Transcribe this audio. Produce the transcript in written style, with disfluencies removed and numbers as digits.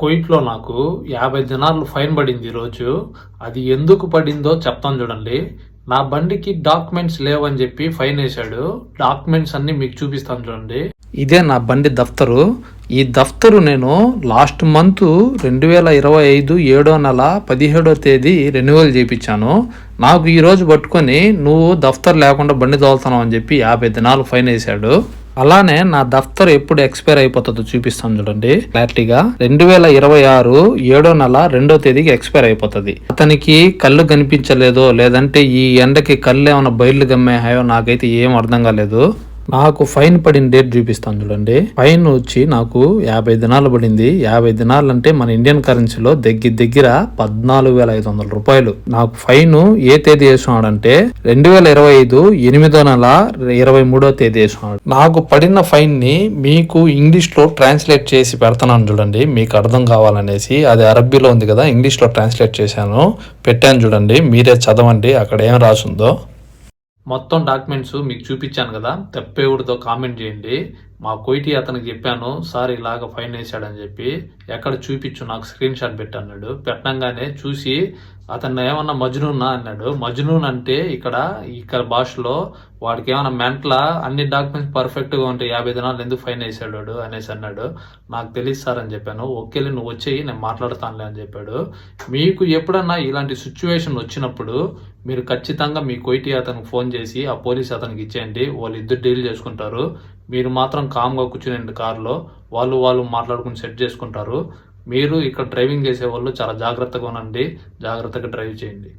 కువైట్లో నాకు 50 దినార్లు ఫైన్ పడింది ఈరోజు. అది ఎందుకు పడిందో చెప్తాను చూడండి. నా బండికి డాక్యుమెంట్స్ లేవని చెప్పి ఫైన్ వేశాడు. డాక్యుమెంట్స్ అన్ని మీకు చూపిస్తాను చూడండి. ఇదే నా బండి దఫ్తరు. ఈ దఫ్తరు నేను లాస్ట్ మంత్ 2025 7వ నెల 17వ తేదీ రెన్యువల్ చేయించాను. నాకు ఈరోజు పట్టుకొని నువ్వు దఫ్తర్ లేకుండా బండి తోలుతున్నావు అని చెప్పి 50 దినాలు ఫైన్ వేశాడు. అలానే నా దఫ్తర్ ఎప్పుడు ఎక్స్పైర్ అయిపోతుందో చూపిస్తాను చూడండి క్లారిటీగా. 2026 7వ నెల 2వ తేదీకి ఎక్స్పైర్ అయిపోతుంది. అతనికి కళ్ళు కనిపించలేదో లేదంటే ఈ ఎండకి కళ్ళు ఏమైనా బయలు గమ్మేహాయో నాకైతే ఏం అర్థం కాలేదు. నాకు ఫైన్ పడిన డేట్ చూపిస్తాను చూడండి. ఫైన్ వచ్చి నాకు 50 దినాలు పడింది. 50 దినాలు అంటే మన ఇండియన్ కరెన్సీలో దగ్గర 14,500 రూపాయలు. నాకు ఫైన్ ఏ తేదీ వేసుకున్నాడంటే 2025 8వ నెల 23వ తేదీ వేసుకున్నాడు. నాకు పడిన ఫైన్ ని మీకు ఇంగ్లీష్ లో ట్రాన్స్లేట్ చేసి పెడతాను చూడండి, మీకు అర్థం కావాలనేసి. అది అరబ్బీలో ఉంది కదా, ఇంగ్లీష్ లో ట్రాన్స్లేట్ చేశాను, పెట్టాను చూడండి. మీరే చదవండి అక్కడ ఏం రాసుందో. మొత్తం డాక్యుమెంట్స్ మీకు చూపించాను కదా, తప్పేవుడితో కామెంట్ చేయండి. మా కోయిటి అతనికి చెప్పాను, సార్ ఇలాగ ఫైన్ వేసాడని చెప్పి. ఎక్కడ చూపించు, నాకు స్క్రీన్ షాట్ పెట్టన్నాడు. పెట్టంగానే చూసి అతను ఏమన్నా మజ్నూనా అన్నాడు. మజ్నూన్ అంటే ఇక్కడ భాషలో వాడికి ఏమన్నా మెంట్లా, అన్ని డాక్యుమెంట్స్ పర్ఫెక్ట్గా ఉంటే 50 దినాలు ఎందుకు ఫైన్ వేసాడు అనేసి అన్నాడు. నాకు తెలియదు సార్ అని చెప్పాను. ఓకేలే నువ్వు వచ్చేయి నేను మాట్లాడతానులే అని చెప్పాడు. మీకు ఎప్పుడన్నా ఇలాంటి సిచ్యువేషన్ వచ్చినప్పుడు మీరు ఖచ్చితంగా మీ కోయిటి అతనికి ఫోన్ చేసి ఆ పోలీస్ అతనికి ఇచ్చేయండి. వాళ్ళు ఇద్దరు డీల్ చేసుకుంటారు. మీరు మాత్రం కామ్గా కూర్చునేండి కారులో, వాళ్ళు మాట్లాడుకుని సెట్ చేసుకుంటారు. మీరు ఇక్కడ డ్రైవింగ్ చేసే వాళ్ళు చాలా జాగ్రత్తగా ఉండండి, జాగ్రత్తగా డ్రైవ్ చేయండి.